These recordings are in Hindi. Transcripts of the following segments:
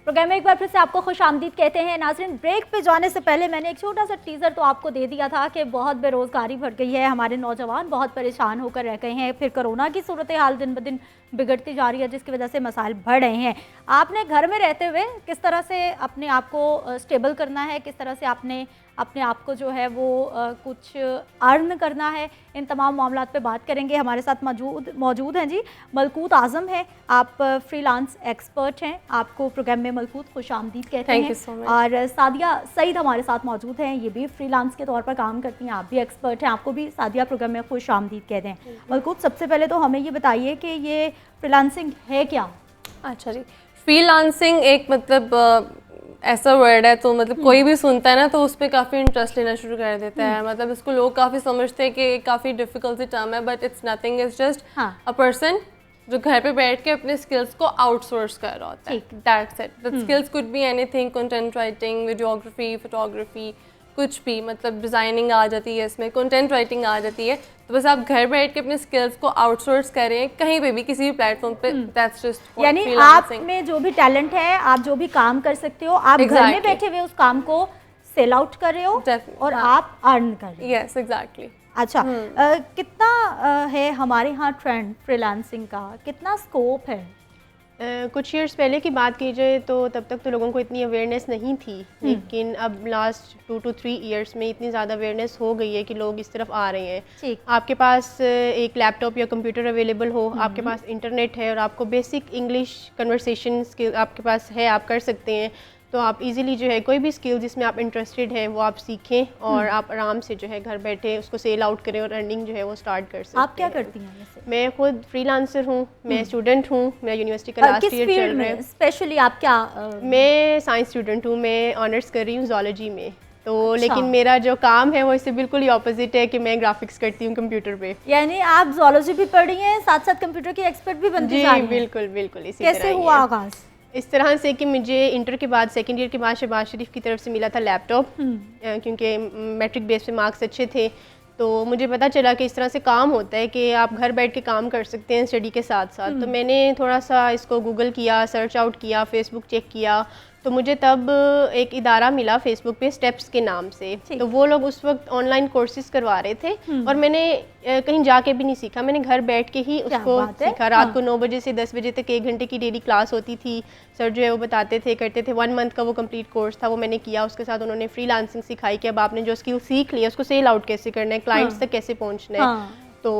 प्रोग्राम में एक बार फिर से आपको खुशामदीद कहते हैं। नाज़रीन, ब्रेक पे जाने से पहले मैंने एक छोटा सा टीज़र तो आपको दे दिया था कि बहुत बेरोज़गारी बढ़ गई है, हमारे नौजवान बहुत परेशान होकर रह गए हैं, फिर कोरोना की सूरत हाल दिन ब दिन बिगड़ती जा रही है जिसकी वजह से मसाइल बढ़ रहे हैं। आपने घर में रहते हुए किस तरह से अपने आप को स्टेबल करना है, किस तरह से आपने अपने आप को जो है वो कुछ अर्न करना है, इन तमाम मामलात पे बात करेंगे। हमारे साथ मौजूद हैं जी मलकूत आज़म हैं, आप फ्रीलांस एक्सपर्ट हैं, आपको प्रोग्राम में मलकूत खुशामदीद कहते हैं। और सादिया सईद हमारे साथ मौजूद हैं, ये भी फ्रीलांस के तौर पर काम करती हैं, आप भी एक्सपर्ट हैं, आपको भी सादिया प्रोग्राम में खुशामदीद कहते हैं। मलकूत, सबसे पहले तो हमें ये बताइए कि ये फ्रीलांसिंग है क्या? अच्छा जी, फ्रीलांसिंग एक मतलब ऐसा वर्ड है तो मतलब कोई भी सुनता है ना तो उस पर काफ़ी इंटरेस्ट लेना शुरू कर देता है। मतलब इसको लोग काफ़ी समझते हैं कि काफ़ी डिफिकल्ट सी टर्म है, but it's nothing, it's just a person जो घर पे बैठ के अपने स्किल्स को आउटसोर्स कर रहा होता है। That's it. The skills could be anything, content writing, videography, photography, कुछ भी, मतलब डिज़ाइनिंग आ जाती है इसमें, कंटेंट राइटिंग आ जाती है। तो बस आप घर बैठ के अपने स्किल्स को आउटसोर्स कर रहे हैं कहीं पे भी, किसी भी प्लेटफॉर्म पे। दैट्स जस्ट, यानी आप में जो भी टैलेंट है, आप जो भी काम कर सकते हो, आप घर में बैठे हुए उस काम को सेल आउट कर रहे हो और आप अर्न कर रहे हो। Yes, exactly. अच्छा, कितना है हमारे यहाँ ट्रेंड फ्रीलांसिंग का, कितना स्कोप है? कुछ ईयर्स पहले की बात की जाए तो तब तक तो लोगों को इतनी अवेयरनेस नहीं थी, लेकिन अब लास्ट 2 to 3 ईयर्स में इतनी ज़्यादा अवेयरनेस हो गई है कि लोग इस तरफ आ रहे हैं। आपके पास एक लैपटॉप या कंप्यूटर अवेलेबल हो, आपके पास इंटरनेट है और आपको बेसिक इंग्लिश कन्वर्सेशन स्किल आपके पास है, आप कर सकते हैं, तो आप इजीली जो है कोई भी स्किल जिसमें आप इंटरेस्टेड हैं वो आप सीखें और आप आराम से जो है घर बैठे उसको सेल आउट करें और अर्निंग जो है वो स्टार्ट कर सकते हैं। आप क्या करती हैं वैसे? मैं खुद फ्रीलांसर हूँ, मैं स्टूडेंट हूँ, मेरा यूनिवर्सिटी का लास्ट ईयर चल रहा है। स्पेशली आप क्या? मैं साइंस स्टूडेंट हूँ, मैं ऑनर्स कर रही हूँ ज़ूलॉजी में। तो लेकिन मेरा जो काम है वो इससे बिल्कुल ही ऑपोजिट है कि मैं ग्राफिक्स करती हूँ कंप्यूटर पे। यानी आप ज़ूलॉजी भी पढ़ रही हैं, साथ साथ कंप्यूटर की एक्सपर्ट भी बनती जा रही हैं? बिल्कुल बिल्कुल। इसी कैसे हुआ आगाज़? इस तरह से कि मुझे इंटर के बाद सेकंड ईयर के बाद शहबाज शरीफ की तरफ से मिला था लैपटॉप, क्योंकि मैट्रिक बेस पे मार्क्स अच्छे थे। तो मुझे पता चला कि इस तरह से काम होता है कि आप घर बैठ के काम कर सकते हैं स्टडी के साथ साथ। तो मैंने थोड़ा सा इसको गूगल किया, सर्च आउट किया, फेसबुक चेक किया, तो मुझे तब एक इदारा मिला फेसबुक पे स्टेप्स के नाम से। तो वो लोग उस वक्त ऑनलाइन कोर्सेज करवा रहे थे और मैंने कहीं जाके भी नहीं सीखा, मैंने घर बैठ के ही उसको सीखा। रात को 9 बजे से 10 बजे तक 1 घंटे की डेली क्लास होती थी, सर जो है वो बताते थे, करते थे। 1 मंथ का वो कंप्लीट कोर्स था, वो मैंने किया। उसके साथ उन्होंने फ्रीलांसिंग सिखाई कि अब आपने जो स्किल सीख लिया उसको सेल आउट कैसे करना है, क्लाइंट्स तक कैसे पहुँचना है। तो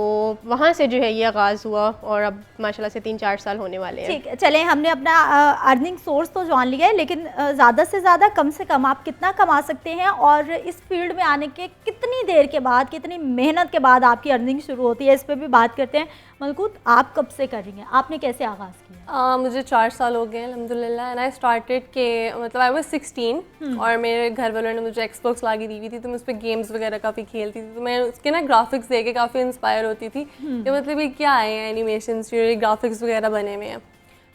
वहाँ से जो है ये आगाज़ हुआ और अब माशाल्लाह से 3-4 साल होने वाले हैं। ठीक है, चलें, हमने अपना अर्निंग सोर्स तो जान लिया है, लेकिन ज़्यादा से ज़्यादा कम से कम आप कितना कमा सकते हैं और इस फील्ड में आने के कितनी देर के बाद, कितनी मेहनत के बाद आपकी अर्निंग शुरू होती है, इस पर भी बात करते हैं। मलकूत, आप कब से कर रही हैं, आपने कैसे आगाज़ किया? मुझे 4 साल हो गए हैं अल्हम्दुलिल्लाह। एंड आई स्टार्टेड के मतलब आई वाज 16 और मेरे घर वालों ने मुझे एक्सबॉक्स ला के दी हुई थी, तो मैं उस पर गेम्स वगैरह काफ़ी खेलती थी। तो मैं उसके ना ग्राफिक्स देख के काफ़ी इंस्पायर होती थी कि मतलब ये क्या है एनिमेशन जो ग्राफिक्स वगैरह बने हुए हैं।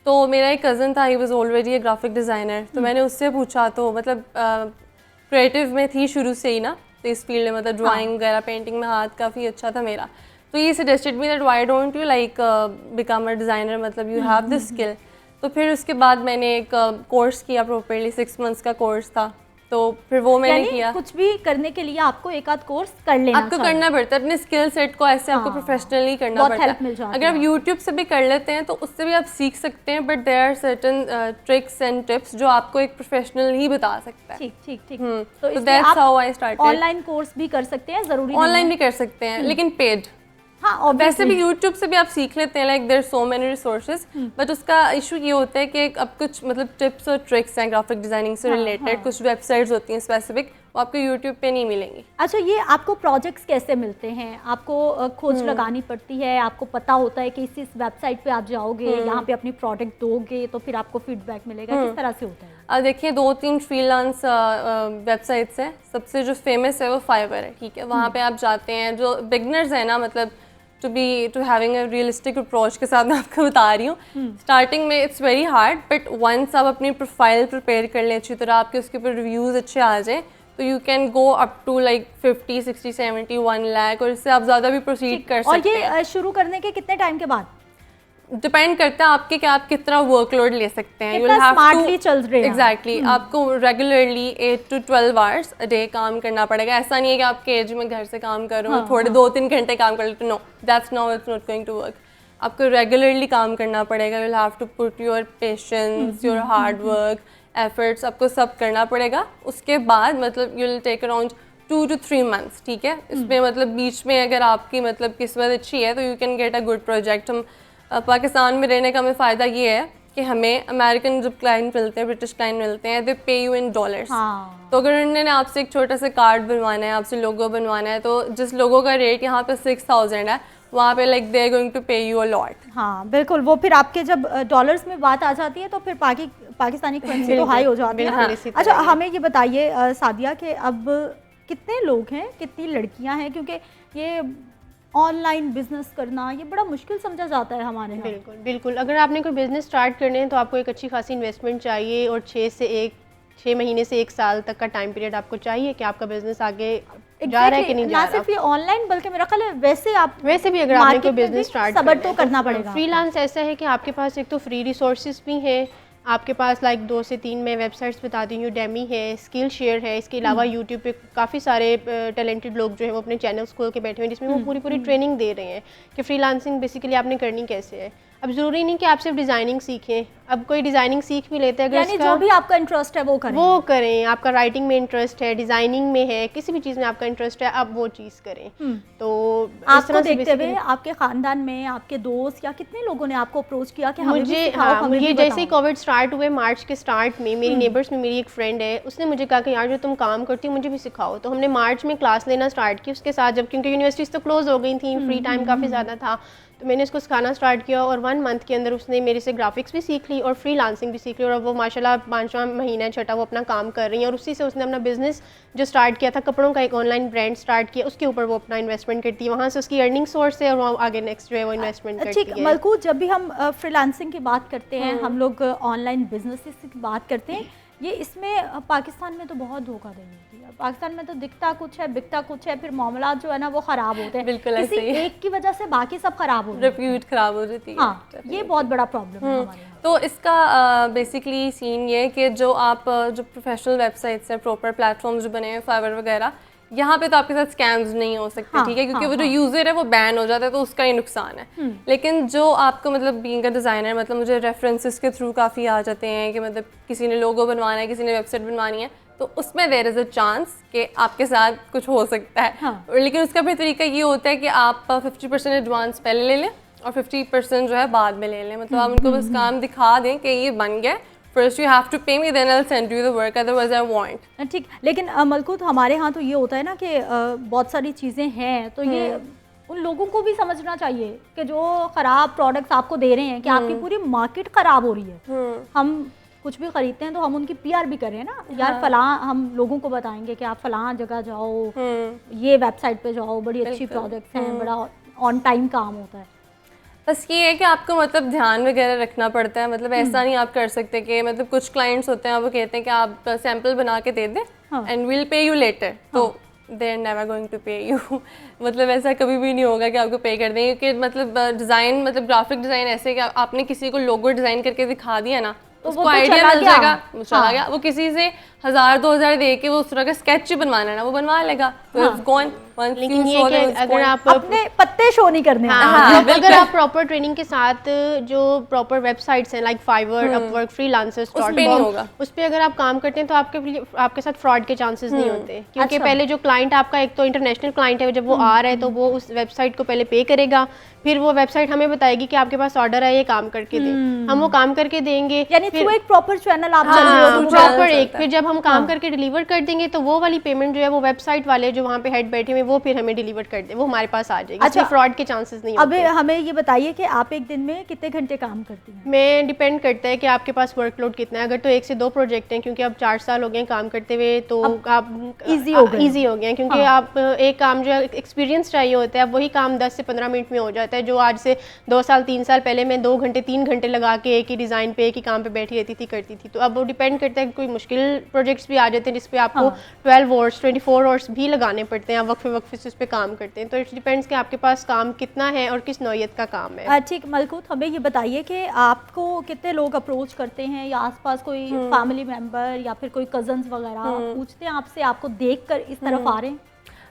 तो मेरा एक कज़न था, he was already A graphic designer, तो मैंने उससे पूछा, तो मतलब क्रिएटिव में थी शुरू से ही ना, तो इस फील्ड में मतलब ड्राइंग वगैरह, पेंटिंग में हाथ काफ़ी अच्छा था मेरा। तो ये suggested me that why don't you like become a designer, मतलब यू हैव दिस स्किल। तो फिर उसके बाद मैंने एक कोर्स किया प्रॉपर्ली, 6 मंथ्स का कोर्स था। तो फिर वो मैंने किया। कुछ भी करने के लिए आपको एक आध कोर्स कर लेना आपको करना पड़ता है, अपने स्किल सेट को ऐसे आपको प्रोफेशनली करना पड़ता है। अगर आप यूट्यूब से भी कर लेते हैं तो उससे भी आप सीख सकते हैं, but there are certain tricks and tips जो आपको एक प्रोफेशनल ही बता सकता है। ठीक ठीक ठीक। तो that's how I started. Online course भी कर सकते हैं, जरूरी ऑनलाइन भी कर सकते हैं, लेकिन पेड। हाँ, वैसे भी यूट्यूब से भी आप सीख लेते हैं, like there so many resources, but उसका इशू ये होता है कि अब कुछ मतलब टिप्स और ट्रिक्स हैं ग्राफिक डिजाइनिंग से रिलेटेड, कुछ वेबसाइट्स होती हैं स्पेसिफिक, वो आपको यूट्यूब पे नहीं मिलेंगी। अच्छा, ये आपको प्रोजेक्ट्स कैसे मिलते हैं? आपको खोज लगानी पड़ती है, आपको पता होता है कि इस वेबसाइट पे आप जाओगे, यहाँ पे अपनी प्रोडक्ट दोगे तो फिर आपको फीडबैक मिलेगा, किस तरह से होता है? देखिए, 2-3 फ्रीलांस वेबसाइट्स हैं। सबसे जो फेमस है वो फाइवर है, ठीक है। वहाँ पे आप जाते हैं, जो बिगनर्स हैं ना, मतलब to having a realistic approach के साथ मैं आपको बता रही हूँ, स्टार्टिंग में it's very hard, but once आप अपनी प्रोफाइल प्रिपेयर कर लें अच्छी तरह, आपके उसके ऊपर रिव्यूज़ अच्छे आ जाएँ, तो you can go up to like 50, 60, 70, 1 lakh, और इससे आप ज़्यादा भी प्रोसीड कर सकते हैं। और ये शुरू करने के कितने टाइम के बाद? डिपेंड करता है आपके कि आप कितना वर्कलोड ले सकते हैं। कितना स्मार्टली चल रहे हैं। एग्जैक्टली आपको regularly 8 to 12 hours a day काम करना पड़ेगा। ऐसा नहीं है कि आप केज में घर से काम कर रहे हो, थोड़े 2-3 घंटे काम कर लेते, no that's no, it's not going to work. आपको रेगुलरली काम करना पड़ेगा। You will have to put your patience, your hard work, efforts, आपको सब करना पड़ेगा। उसके बाद मतलब you will take around 2 to 3 months, ठीक है। इसमें मतलब बीच में अगर आपकी मतलब किस्मत अच्छी है तो you can get a good project. हम पाकिस्तान में रहने का हमें फ़ायदा ये है कि हमें अमेरिकन जब क्लाइंट मिलते हैं, ब्रिटिश क्लाइंट मिलते हैं, दे पे यू इन डॉलर्स। तो अगर उन्होंने आपसे एक छोटा सा कार्ड बनवाना है, आपसे लोगो बनवाना है, तो जिस लोगो का रेट यहाँ पे 6000 है, वहाँ पे like they are going to pay you a lot. हाँ बिल्कुल, वो फिर आपके जब डॉलर्स में बात आ जाती है तो फिर पाकिस्तानी करेंसी तो हाई हो जाती है। अच्छा हमें ये बताइए सादिया कि अब कितने लोग हैं, कितनी लड़कियां हैं, क्योंकि ये ऑनलाइन बिजनेस करना ये बड़ा मुश्किल समझा जाता है हमारे यहाँ। बिल्कुल बिल्कुल, अगर आपने कोई बिज़नेस स्टार्ट करने हैं तो आपको एक अच्छी खासी इन्वेस्टमेंट चाहिए और 6 महीने से 1 साल तक का टाइम पीरियड आपको चाहिए कि आपका बिजनेस आगे जा रहा है कि नहीं जा रहा। ना सिर्फ ये ऑनलाइन बल्कि मेरा ख्याल है वैसे भी अगर आपने कोई बिजनेस स्टार्ट सब्र तो करना पड़ेगा। फ्रीलांस ऐसा है कि आपके पास एक तो फ्री रिसोर्सेज भी हैं, आपके पास लाइक 2 से 3 मैं वेबसाइट्स बता दी हूँ, डेमी है, स्किल शेयर है, इसके अलावा यूट्यूब पे काफ़ी सारे टैलेंटेड लोग जो है वो अपने चैनल्स खोल के बैठे हुए हैं जिसमें वो पूरी ट्रेनिंग दे रहे हैं कि फ्रीलांसिंग बेसिकली आपने करनी कैसे है। अब ज़रूरी नहीं कि आप सिर्फ डिज़ाइनिंग सीखें, अब कोई डिज़ाइनिंग सीख भी लेते हैं, अगर यानी जो भी आपका इंटरेस्ट है वो करें। आपका राइटिंग में इंटरेस्ट है, डिज़ाइनिंग में है, किसी भी चीज़ में आपका इंटरेस्ट है, आप वो चीज़ करें। तो आपको देखते हुए आपके ख़ानदान में आपके दोस्त या कितने लोगों ने आपको अप्रोच किया कि हमें भी सिखाओ, हमें भी बताओ? जैसे ही कोविड स्टार्ट हुए मार्च के स्टार्ट में, मेरी नेबर्स में मेरी एक फ्रेंड है, उसने मुझे कहा कि यार जो तुम काम करती हो मुझे भी सिखाओ। तो हमने मार्च में क्लास लेना स्टार्ट की उसके साथ, जब क्योंकि यूनिवर्सिटीज़ तो क्लोज हो गई थी, फ्री टाइम काफ़ी ज़्यादा था, तो मैंने उसको सिखाना स्टार्ट किया और 1 मंथ के अंदर उसने मेरे से ग्राफिक्स भी सीख ली और फ्रीलांसिंग भी सीख ली और अब वो माशाल्लाह 5वां महीना छठा वो अपना काम कर रही हैं और उसी से उसने अपना बिजनेस जो स्टार्ट किया था, कपड़ों का एक ऑनलाइन ब्रांड स्टार्ट किया, उसके ऊपर वो अपना इन्वेस्टमेंट करती है, वहाँ से उसकी अर्निंग सोर्स है और वो आगे नेक्स्ट जो है वो इन्वेस्टमेंट करती है। ठीक मलकूत, जब भी हम फ्रीलांसिंग की बात करते हैं, हम लोग ऑनलाइन बिजनेस की बात करते हैं, ये इसमें पाकिस्तान में तो बहुत धोखाधड़ी होती है। पाकिस्तान में तो दिखता कुछ है बिकता कुछ है, फिर मामला जो है ना वो ख़राब होते हैं। बिल्कुल किसी एक की वजह से बाकी सब ख़राब हो, रिप्यूट ख़राब हो जाती है। हाँ, ये बहुत बड़ा प्रॉब्लम है हमारे यहाँ। तो इसका बेसिकली सीन ये है कि जो आप जो प्रोफेशनल वेबसाइट्स हैं, प्रॉपर प्लेटफॉर्म्स जो बने हैं, फाइवर वगैरह, यहाँ पे तो आपके साथ स्कैम्स नहीं हो सकते, ठीक है, क्योंकि वो जो यूज़र है वो बैन हो जाता है, तो उसका ही नुकसान है। लेकिन जो आपको मतलब बीइंग अ डिज़ाइनर, मतलब मुझे रेफरेंसेस के थ्रू काफ़ी आ जाते हैं कि मतलब किसी ने लोगो बनवाना है, किसी ने वेबसाइट बनवानी है, तो उसमें देयर इज़ अ चांस कि आपके साथ कुछ हो सकता है। लेकिन उसका फिर तरीका ये होता है कि आप 50% एडवांस पहले ले लें और 50% जो है बाद में ले लें। मतलब आप उनको बस काम दिखा दें कि ये बन गया, First you have to pay me, then I'll send you the work, otherwise I won't. ठीक, लेकिन मलकूत हमारे यहाँ तो ये होता है ना कि बहुत सारी चीज़ें हैं, तो ये उन लोगों को भी समझना चाहिए कि जो ख़राब प्रोडक्ट्स आपको दे रहे हैं कि आपकी पूरी मार्केट ख़राब हो रही है। हम कुछ भी ख़रीदते हैं तो हम उनकी PR भी करें ना यार, फ़लाँ हम लोगों को बताएंगे कि आप फ़लाँ जगह जाओ, ये वेबसाइट पे जाओ, बड़ी अच्छी प्रोडक्ट्स हैं, बड़ा ऑन टाइम काम होता है। बस ये है कि आपको मतलब ध्यान वगैरह रखना पड़ता है। मतलब ऐसा नहीं आप कर सकते कि मतलब कुछ क्लाइंट्स होते हैं वो कहते हैं कि आप सैंपल बना के दे दें and will pay you later, तो they are never going to pay you. मतलब ऐसा कभी भी नहीं होगा कि आपको पे कर दें, क्योंकि मतलब डिज़ाइन, मतलब ग्राफिक डिज़ाइन ऐसे कि आपने किसी को लोगो डिज़ाइन करके दिखा दिया ना, तो उसको आइडिया मिल जाएगा, वो चला गया। वो किसी से 1000-2000 दे के वो उस तरह का स्केच बनवाना है ना, वो बनवा लेगा। लेकिन ये कि अगर आप अपने पत्ते शो नहीं करने, अगर आप प्रॉपर ट्रेनिंग के साथ जो प्रॉपर वेबसाइट्स हैं लाइक फाइवर, अपवर्क, फ्रीलांसर्स.com, उस पे अगर आप काम करते हैं तो आपके साथ फ्रॉड के चांसेस नहीं होते, क्योंकि पहले जो क्लाइंट आपका, एक तो इंटरनेशनल क्लाइंट है, जब वो आ रहा है तो वो उस वेबसाइट को पहले पे करेगा, फिर वो वेबसाइट हमें बताएगी कि आपके पास ऑर्डर है, ये काम करके दें, हम वो काम करके देंगे, यानी थ्रू एक प्रॉपर चैनल आप चल रहे हो, प्रॉपर एक, फिर जब हम काम करके डिलीवर कर देंगे तो वो वाली पेमेंट जो है वो वेबसाइट वाले जो वहाँ पे हेड बैठे हुए वो फिर हमें डिलीवर कर दे, वो हमारे पास आ जाएगी। अच्छा, फ्रॉड के चांसेस नहीं होते। अब हमें ये बताइए कि आप एक दिन में कितने घंटे काम करती हैं? मैं डिपेंड करता है कि आपके पास वर्कलोड कितना है। अगर तो 1 से 2 प्रोजेक्ट हैं, क्योंकि अब 4 साल हो गए काम करते हुए, तो आप इजी हो गए, क्योंकि आप एक काम जो एक्सपीरियंस चाहिए होता है, अब वही काम 10 से 15 मिनट में हो जाता है, जो आज से 2 साल 3 साल पहले मैं 2 घंटे 3 घंटे लगा के एक ही डिज़ाइन पे, एक ही काम पे बैठी रहती थी, करती थी। तो अब वो डिपेंड करता है कि कोई मुश्किल प्रोजेक्ट्स भी आ जाते हैं जिसपे आपको 12 आवर्स 24 आवर्स भी लगाने पड़ते हैं, वक्त वक्फे से उस पर काम करते हैं। तो इट डिपेंड्स कि आपके पास काम कितना है और किस नौयत का काम है। ठीक, मलकूत हमें ये बताइए कि आपको कितने लोग अप्रोच करते हैं, या आसपास कोई फैमिली मेंबर या फिर कोई कजन्स वगैरह पूछते हैं आपसे, आपको देखकर इस तरफ आ रहे हैं?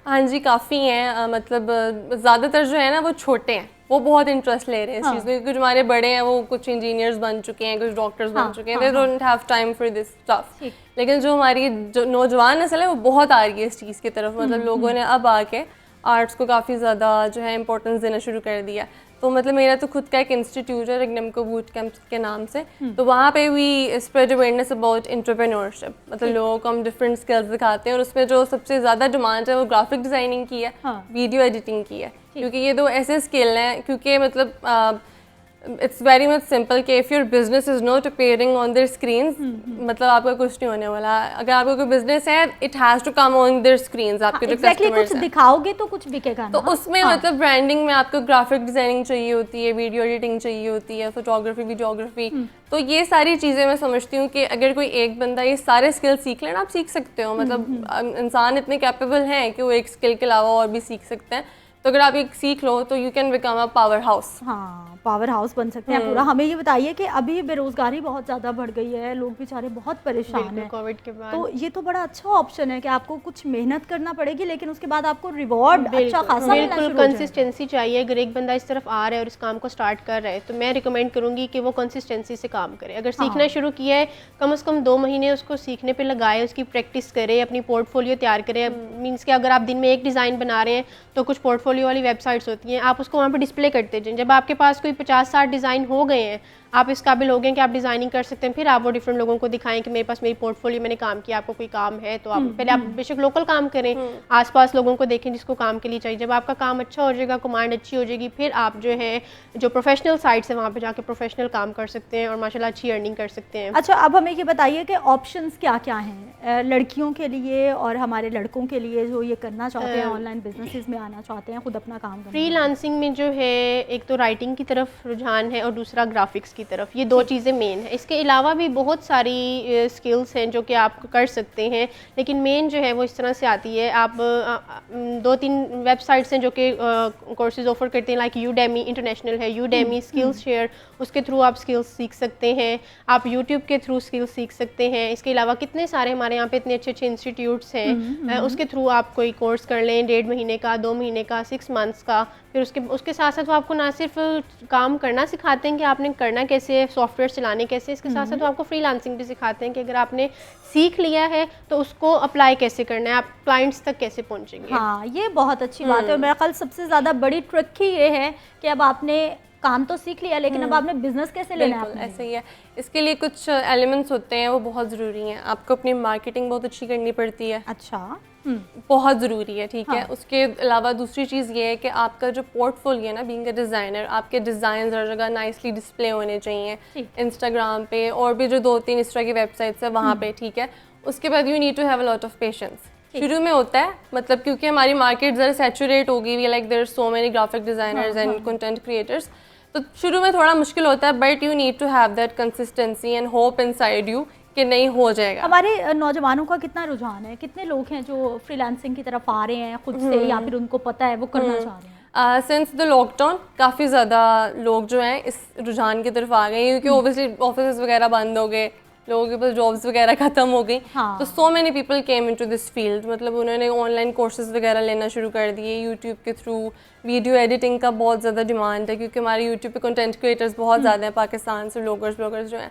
हाँ जी, काफ़ी हैं। मतलब ज़्यादातर जो है ना वो छोटे हैं, वो बहुत इंटरेस्ट ले रहे हैं इस चीज़ में। कुछ हमारे बड़े हैं, वो कुछ इंजीनियर्स बन चुके हैं, कुछ डॉक्टर्स बन चुके हैं, they don't have time for this stuff. लेकिन जो हमारी जो नौजवान नस्ल है वो बहुत आ रही है इस चीज़ की तरफ। मतलब लोगों ने अब आके आर्ट्स को काफ़ी ज़्यादा जो है इम्पोर्टेंस देना शुरू कर दिया। तो मतलब मेरा तो खुद का एक इंस्टीट्यूट है रिग्नमको बूट कैंप के नाम से, तो वहाँ पे we spread awareness about entrepreneurship. मतलब लोगों को हम डिफरेंट स्किल्स दिखाते हैं, और उसमें जो सबसे ज़्यादा डिमांड है वो ग्राफिक डिज़ाइनिंग की है, वीडियो एडिटिंग की है, क्योंकि ये दो ऐसे स्किल हैं। क्योंकि मतलब इट्स वेरी मच सिंपल कि if your business is not appearing on their screens, मतलब आपका कुछ नहीं होने वाला। अगर आपका कोई बिजनेस है, it has to come on their screens. आपके जो कस्टमर्स कुछ दिखाओगे तो कुछ बिकेगा ना। तो उसमें मतलब ब्रांडिंग में आपको ग्राफिक डिजाइनिंग चाहिए होती है, वीडियो एडिटिंग चाहिए होती है, फोटोग्राफी, वीडियोग्राफी। तो ये सारी चीज़ें मैं समझती हूँ कि अगर कोई एक बंदा ये सारे स्किल सीख लेना, आप सीख सकते हो। मतलब इंसान इतने कैपेबल हैं कि वो एक स्किल के अलावा और भी सीख सकते हैं। तो अगर आप एक सीख लो तो you can become a power house. हाँ, पावर हाउस बन सकते हैं पूरा। हमें ये बताइए कि अभी बेरोजगारी बहुत ज़्यादा बढ़ गई है, लोग बेचारे बहुत परेशान हैं कोविड के बाद। तो ये तो बड़ा अच्छा ऑप्शन है कि आपको कुछ मेहनत करना पड़ेगी, लेकिन उसके बाद आपको रिवॉर्ड अच्छा खासा मिलना शुरू हो जाएगा। कंसिस्टेंसी चाहिए। अगर एक बंदा इस तरफ आ रहा है और इस काम को स्टार्ट कर रहा है, तो मैं रिकमेंड करूंगी कि वो कंसिस्टेंसी से काम करे। अगर सीखना शुरू किया है, कम से कम 2 महीने उसको सीखने पे लगाए, उसकी प्रैक्टिस करे, अपनी पोर्टफोलियो तैयार करे। मीन्स कि अगर आप दिन में एक डिज़ाइन बना रहे हैं तो कुछ पोर्टफोलियो वाली वेबसाइट्स होती हैं, आप उसको वहाँ पे डिस्प्ले करते जाएं। जब आपके पास कोई 50-60 डिज़ाइन हो गए हैं, आप इस काबिल हो गए कि आप डिज़ाइनिंग कर सकते हैं, फिर आप वो डिफरेंट लोगों को दिखाएं कि मेरे पास मेरी पोर्टफोलियो, मैंने काम किया, आपको कोई काम है तो आप पहले आप बेशक लोकल काम करें, आसपास लोगों को देखें जिसको काम के लिए चाहिए। जब आपका काम अच्छा हो जाएगा, कमांड अच्छी हो जाएगी, फिर आप जो है जो प्रोफेशनल साइट्स है वहाँ पे जाके प्रोफेशनल काम कर सकते हैं और माशाल्लाह अच्छी अर्निंग कर सकते हैं। अच्छा, अब हमें ये बताइए कि ऑप्शंस क्या क्या हैं लड़कियों के लिए और हमारे लड़कों के लिए जो ये करना चाहते हैं, ऑनलाइन बिजनेसेस में आना चाहते हैं, खुद अपना काम करना। फ्रीलांसिंग में जो है एक तो राइटिंग की तरफ रुझान है और दूसरा ग्राफिक्स की तरफ, ये 2 चीज़ें मेन है। इसके अलावा भी बहुत सारी स्किल्स हैं जो कि आप कर सकते हैं, लेकिन मेन जो है वो इस तरह से आती है। आप 2-3 वेबसाइट्स हैं जो कि कोर्सेज ऑफर करते हैं, लाइक यूडेमी इंटरनेशनल है, यूडेमी स्किल्स शेयर, उसके थ्रू आप स्किल्स सीख सकते हैं। आप यूट्यूब के थ्रू स्किल्स सीख सकते हैं। इसके अलावा कितने सारे हमारे यहाँ पे इतने अच्छे अच्छे इंस्टीट्यूट्स हैं, उसके थ्रू आप कोई कोर्स कर लें, 1.5 महीने का, 2 महीने का, 6 मंथ्स का। फिर उसके साथ साथ वो आपको ना सिर्फ काम करना सिखाते हैं कि आपने करना कैसे है, सॉफ्टवेयर चलाने कैसे, इसके साथ साथ वो आपको फ्रीलांसिंग भी सिखाते हैं कि अगर आपने सीख लिया है तो उसको अप्लाई कैसे करना है, आप क्लाइंट्स तक कैसे पहुंचेंगे। हाँ, ये बहुत अच्छी बात है। और मेरा ख्याल सबसे ज़्यादा बड़ी ट्रिक ही ये है कि अब आपने काम तो सीख लिया, लेकिन अब आपने बिजनेस कैसे लेना है अपना। ऐसा ही है। इसके लिए कुछ एलिमेंट्स होते हैं वो बहुत ज़रूरी हैं। आपको अपनी मार्केटिंग बहुत अच्छी करनी पड़ती है। अच्छा, बहुत ज़रूरी है, ठीक है। उसके अलावा दूसरी चीज़ ये है कि आपका जो पोर्टफोलियो है ना, बीइंग अ डिज़ाइनर, आपके डिज़ाइन हर जगह नाइसली डिस्प्ले होने चाहिए, इंस्टाग्राम पे और भी जो 2-3 इस तरह की वेबसाइट्स है वहाँ पे, ठीक है। उसके बाद you need to have a lot of patience. शुरू में होता है, मतलब क्योंकि हमारी मार्केट ज़रा सैचुरेट हो गई, like there are so many graphic designers and content creators, तो शुरू में थोड़ा मुश्किल होता है, but you need to have that consistency and hope inside you कि नहीं हो जाएगा। हमारे नौजवानों का कितना रुझान है, कितने लोग हैं जो फ्रीलांसिंग की तरफ आ रहे हैं खुद से, या फिर उनको पता है वो करना चाह रहे हैं? सिंस द लॉकडाउन काफ़ी ज़्यादा लोग जो हैं इस रुझान की तरफ आ गए, क्योंकि ओबियसली ऑफिस वगैरह बंद हो गए, लोगों के पास जॉब्स वगैरह ख़त्म हो गई। तो so many people came into this field. मतलब उन्होंने ऑनलाइन कोर्सेज वगैरह लेना शुरू कर दिए यूट्यूब के थ्रू। वीडियो एडिटिंग का बहुत ज़्यादा डिमांड है, क्योंकि हमारे यूट्यूब पे कंटेंट क्रिएटर्स बहुत ज़्यादा हैं पाकिस्तान से, ब्लॉगर्स जो हैं।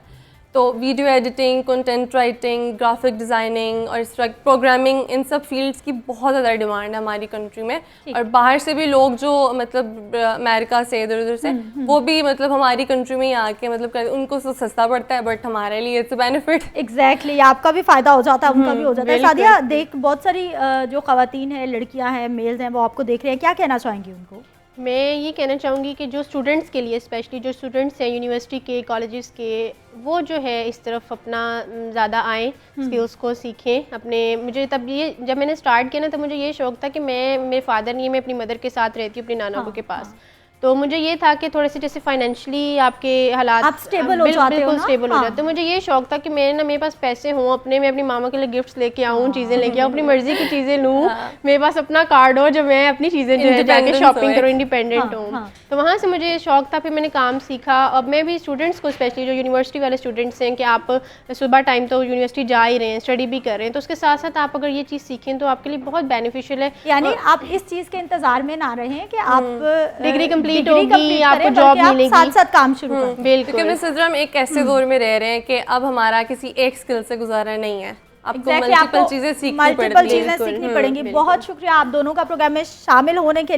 तो video editing, content writing, graphic designing और इस तरह प्रोग्रामिंग, इन सब फील्ड्स की बहुत ज़्यादा डिमांड है हमारी कंट्री में। और बाहर से भी लोग जो मतलब अमेरिका से इधर उधर से वो भी मतलब हमारी कंट्री में ही आके मतलब उनको तो सस्ता पड़ता है, बट हमारे लिए इट्स अ बेनिफिट। एग्जैक्टली, आपका भी फ़ायदा हो जाता है, उनका भी हो जाता है। सादिया, देख बहुत सारी जो ख़वातीन हैं, लड़कियाँ हैं, मेल्स हैं, वो आपको देख रहे हैं, क्या कहना चाहेंगी उनको? मैं ये कहना चाहूँगी कि जो स्टूडेंट्स के लिए, स्पेशली जो स्टूडेंट्स हैं यूनिवर्सिटी के, कॉलेजेस के, वो जो है इस तरफ अपना ज़्यादा आएँ, स्किल्स को सीखें अपने। मुझे तब ये जब मैंने स्टार्ट किया ना, तो मुझे ये शौक़ था कि मैं, मेरे फादर नहीं है, मैं अपनी मदर के साथ रहती हूँ, अपनी नाना के पास। तो मुझे ये था कि थोड़े से जैसे फाइनेंशियली आपके हालात आप स्टेबल हो जाते हो बिल्कुल ना? स्टेबल हो हाँ। जाते। तो मुझे ये शौक था कि मेरे पास पैसे हों, अपने मैं अपनी मामा के लिए गिफ्ट्स लेके आऊँ, चीज़ें लेके आऊँ, अपनी मर्जी की चीज़ें लूँ, मेरे पास अपना कार्ड हो जो मैं अपनी चीज़ें जो है जाके Independence शॉपिंग हो करूँ, एक। इंडिपेंडेंट हाँ, हूँ। हाँ। तो वहाँ से मुझे ये शौक था, फिर मैंने काम सीखा। अब मैं भी स्टूडेंट्स को, स्पेशली जो यूनिवर्सिटी वाले स्टूडेंट्स हैं, कि आप सुबह टाइम तो यूनिवर्सिटी जा ही रहे हैं, स्टडी भी कर रहे हैं, तो उसके साथ साथ आप अगर ये चीज़ सीखें तो आपके लिए बहुत बेनिफिशियल है। यानी आप इस चीज़ के इंतजार में ना रहें कि आप डिग्री कंप्लीट डिग्री होगी, कंप्लीट आपको करें, जॉब बल्कि आप मिलेगी। साथ साथ काम शुरू करें। क्योंकि बिल्कुल मैं सोच रहा हूँ हम एक ऐसे दौर में रह रहे हैं कि अब हमारा किसी एक स्किल से गुजारा नहीं है, आपको Exactly, मल्टीपल आपको चीज़ें सीखनी मल्टीपल पड़ती चीज़ें हैं। सीखनी पड़ेंगी। बहुत शुक्रिया आप दोनों का प्रोग्राम में शामिल होने के